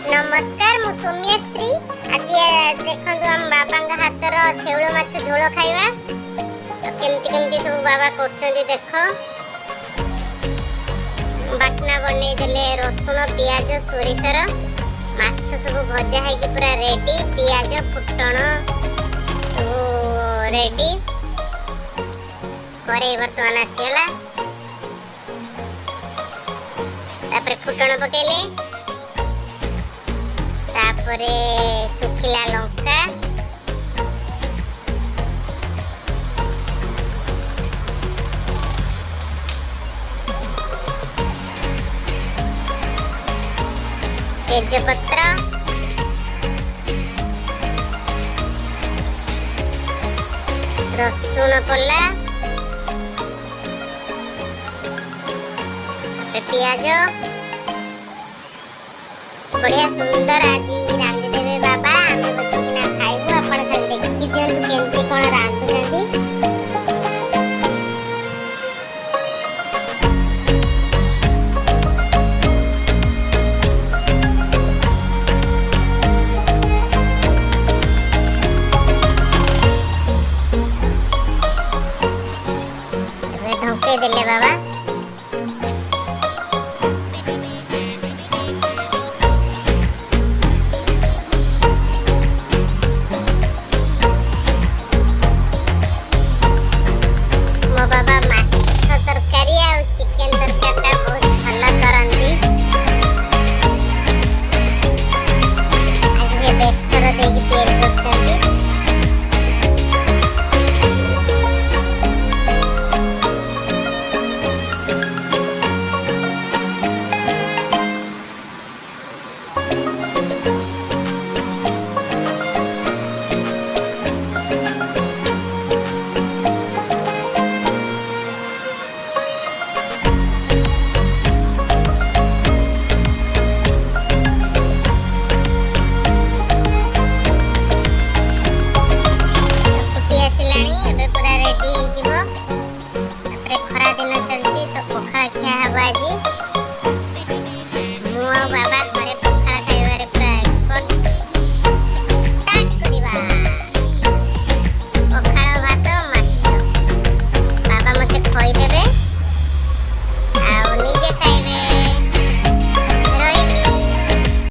नमस्कार मु सौम्यश्री आज देखंतु हम बाबा हाथर शेउळ माछ झोल खाइबा तो केमती केमती सब बाबा करछन्ती देखो बाटना बनै देले रसुण प्याज सोरिसर माछ सब भजा है कि पूरा रेडी प्याज फुटण सब रेडी करे वर्तमान आसीला तापर फुटण पकेले तापरे सुखिला लंका तेजपत्र रसुण पल्ला प्याज बढ़िया सुंदर आज रांधि देवे बाबा आमे बसिकिना खाइबु आपण खाली देखि दियंतु केमती कोन रांधुछन्ती ढके देले बाबा